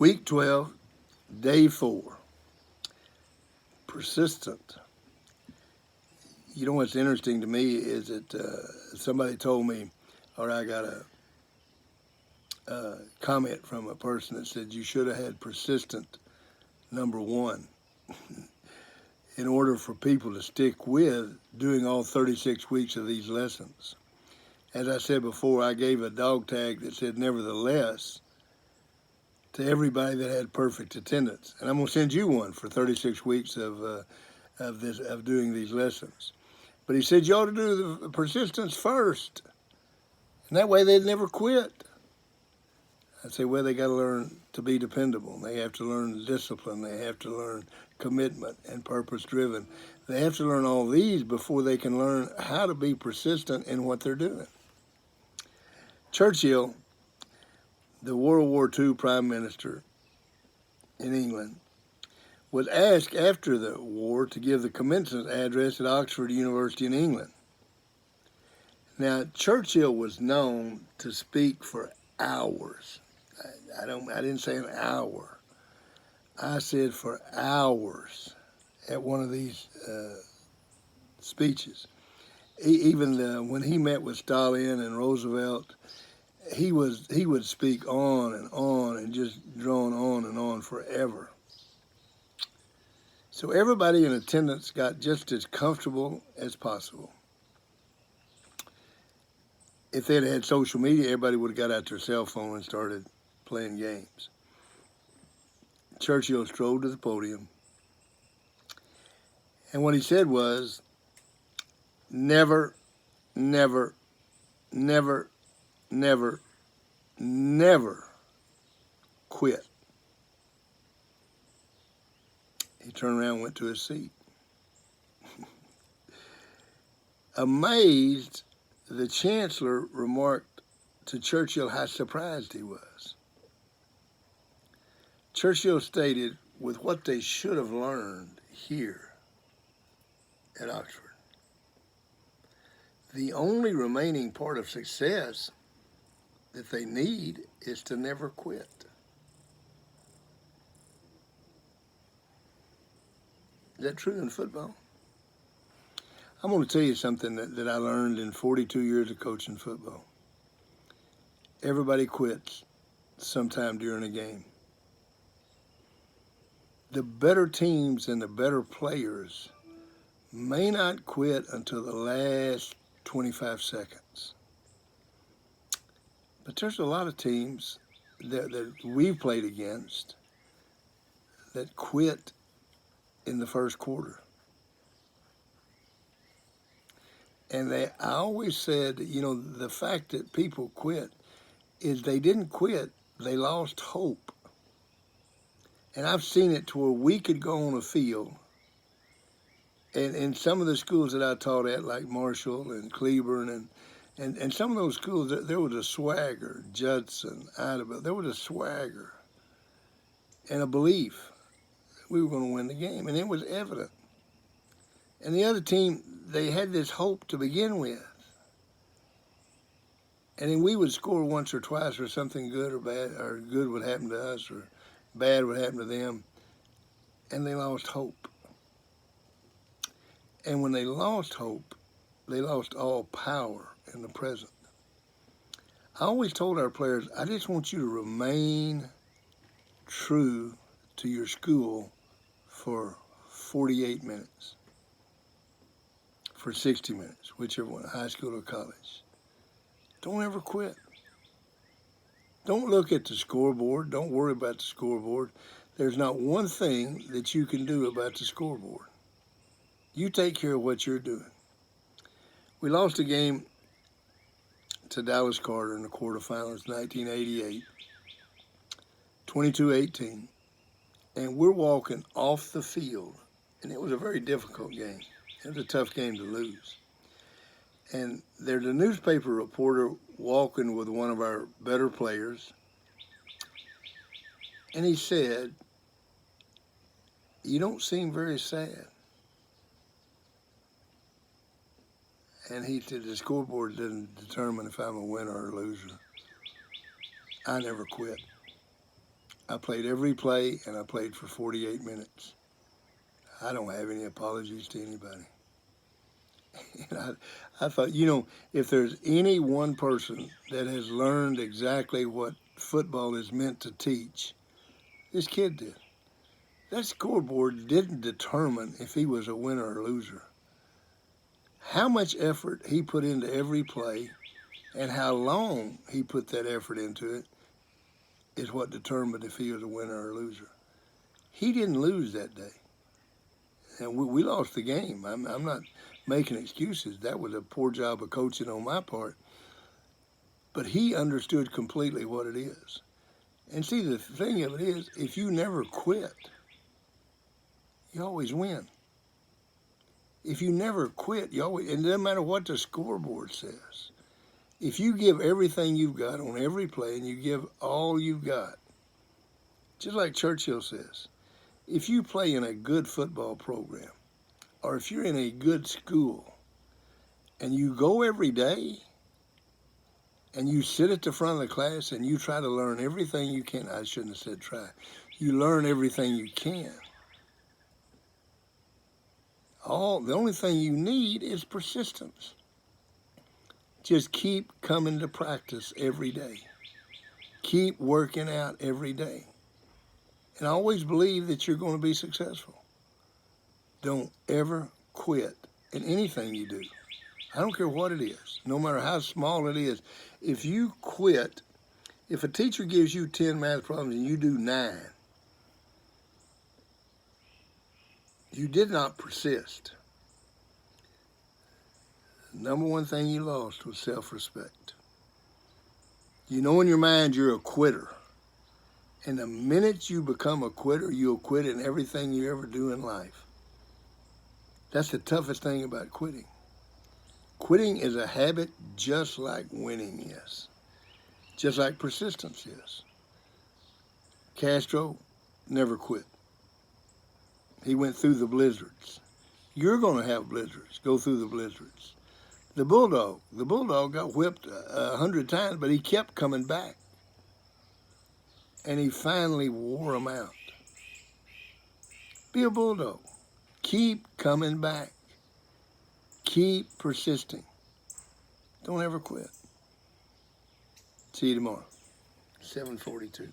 Week 12, day 4. Persistent. You know what's interesting to me is that somebody told me, or I got a comment from a person that said you should have had persistent number 1 in order for people to stick with doing all 36 weeks of these lessons. As I said before, I gave a dog tag that said nevertheless to everybody that had perfect attendance. And I'm going to send you one for 36 weeks of doing these lessons. But he said you ought to do the persistence first. And that way they'd never quit. I say, well, they got to learn to be dependable. They have to learn discipline. They have to learn commitment and purpose-driven. They have to learn all these before they can learn how to be persistent in what they're doing. Churchill, the World War II Prime Minister in England, was asked after the war to give the commencement address at Oxford University in England. Now, Churchill was known to speak for hours. I didn't say an hour. I said for hours at one of these speeches. When he met with Stalin and Roosevelt, he would speak on and just drone on and on forever. So everybody in attendance got just as comfortable as possible. If they'd had social media, everybody would have got out their cell phone and started playing games. Churchill strode to the podium, and what he said was, never, never, never, never, never quit. He turned around and went to his seat. Amazed, the Chancellor remarked to Churchill how surprised he was. Churchill stated, with what they should have learned here at Oxford, the only remaining part of success that they need is to never quit. Is that true in football? I'm going to tell you something that I learned in 42 years of coaching football. Everybody quits sometime during a game. The better teams and the better players may not quit until the last 25 seconds. But there's a lot of teams that we've played against that quit in the first quarter. And I always said, the fact that people quit is they didn't quit, they lost hope. And I've seen it to where we could go on a field, and in some of the schools that I taught at, like Marshall and Cleburne, and some of those schools, there was a swagger, Judson, Idabel, there was a swagger and a belief we were going to win the game, and it was evident. And the other team, they had this hope to begin with. And then we would score once or twice, or something good or bad, or good would happen to us, or bad would happen to them, and they lost hope. And when they lost hope, they lost all power in the present. I always told our players, I just want you to remain true to your school for 48 minutes, for 60 minutes, whichever one, high school or college. Don't ever quit. Don't look at the scoreboard. Don't worry about the scoreboard. There's not one thing that you can do about the scoreboard. You take care of what you're doing. We lost a game to Dallas Carter in the quarterfinals, 1988, 22-18. And we're walking off the field, and it was a very difficult game. It was a tough game to lose. And there's a newspaper reporter walking with one of our better players, and he said, "You don't seem very sad." And he said, "The scoreboard doesn't determine if I'm a winner or a loser. I never quit. I played every play, and I played for 48 minutes. I don't have any apologies to anybody. And I thought, if there's any one person that has learned exactly what football is meant to teach, this kid did. That scoreboard didn't determine if he was a winner or loser. How much effort he put into every play and how long he put that effort into it is what determined if he was a winner or loser. He didn't lose that day. And we lost the game. I'm not making excuses. That was a poor job of coaching on my part. But he understood completely what it is. And see, the thing of it is, if you never quit, you always win. If you never quit, you always, and it doesn't matter what the scoreboard says. If you give everything you've got on every play and you give all you've got, just like Churchill says, if you play in a good football program, or if you're in a good school, and you go every day, and you sit at the front of the class and you try to learn everything you can, I shouldn't have said try, you learn everything you can. The only thing you need is persistence. Just keep coming to practice every day. Keep working out every day. And always believe that you're going to be successful. Don't ever quit in anything you do. I don't care what it is, no matter how small it is. If you quit, if a teacher gives you 10 math problems and you do 9, you did not persist. The number one thing you lost was self-respect. You know in your mind you're a quitter. And the minute you become a quitter, you'll quit in everything you ever do in life. That's the toughest thing about quitting. Quitting is a habit just like winning is. Just like persistence is. Castro never quit. He went through the blizzards. You're going to have blizzards. Go through the blizzards. The Bulldog got whipped 100 times, but he kept coming back. And he finally wore them out. Be a Bulldog. Keep coming back. Keep persisting. Don't ever quit. See you tomorrow, 7:42.